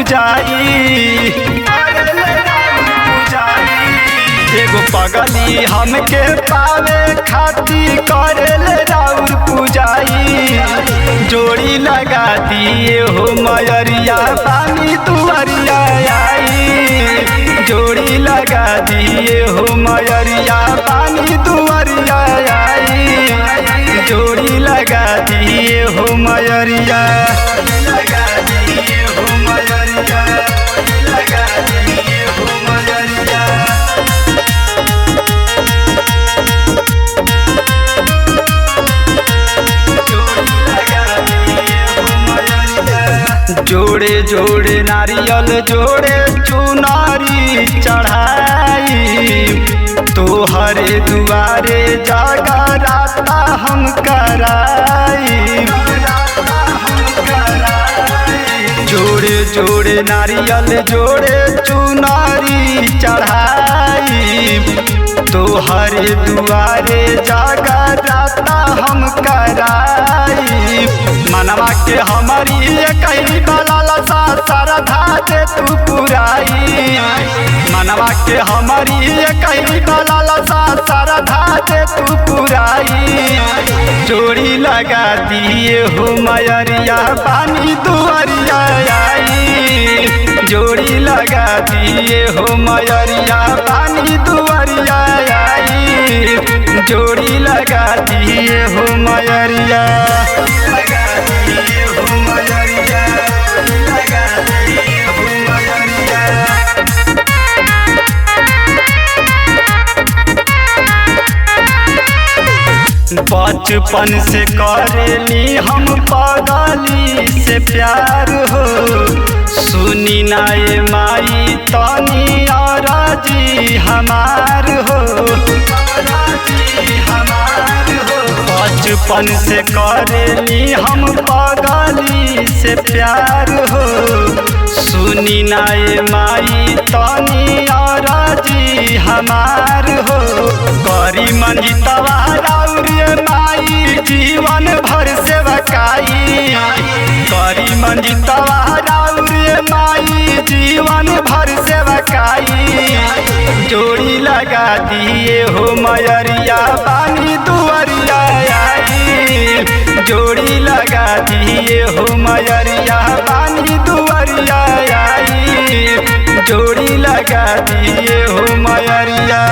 पूजाई। एगो पगली हमके पावे खाती करेले राउर पूजाई। जोड़ी लगा दिए हो मयरिया पानी तुअरिया आई। जोड़ी लगा दिए हो मयरिया पानी तुअरिया आई। जोड़ी लगा दिए हो मयरिया लगा दिए हो मयरिया लगा दिए हो मयरिया। जोड़े जोड़े नारियल जोड़े चुनारी चढ़ाई। तोहरे दुआरे जागराता हम कराई। जोड़े जोड़े नारियल जोड़े चुनारी चढ़ाई। तोहरे दुआरे जागराता हम कराई। मनवा के हमारी कहीं बलाला सा श्रद्धा दे तू पुराई। मनवा के हमारी कहीं बलाला सा श्रद्धा दे तू पुराई। जोड़ी लगा दिए हो मयरिया पानी दुअरिया आई। जोड़ी लगा दिए हो मयरिया पानी दुअरिया आई। जोड़ी लगा दिए हो मयरिया लगा दिए हो मयरिया लगा दिए हो मयरिया। बचपन से करेली हम पगली से प्यार हो। सुनी नाए माई तनी औराजी हमार हो। बचपन से करेली हम पगली से प्यार हो। सुनी नाए माई तनी औराजी हमार हो। करी मंजितवा राउर माई जीवन भर से बकाई। करी मंजितवा राउर माई जीवन भर से बकाई। जोड़ी लगा दिए हो मयरिया पानी दुअरिया आई। जोड़ी लगा दिए हो मयरिया पानी दुअरिया आई। जोड़ी लगा दिए हो मयरिया।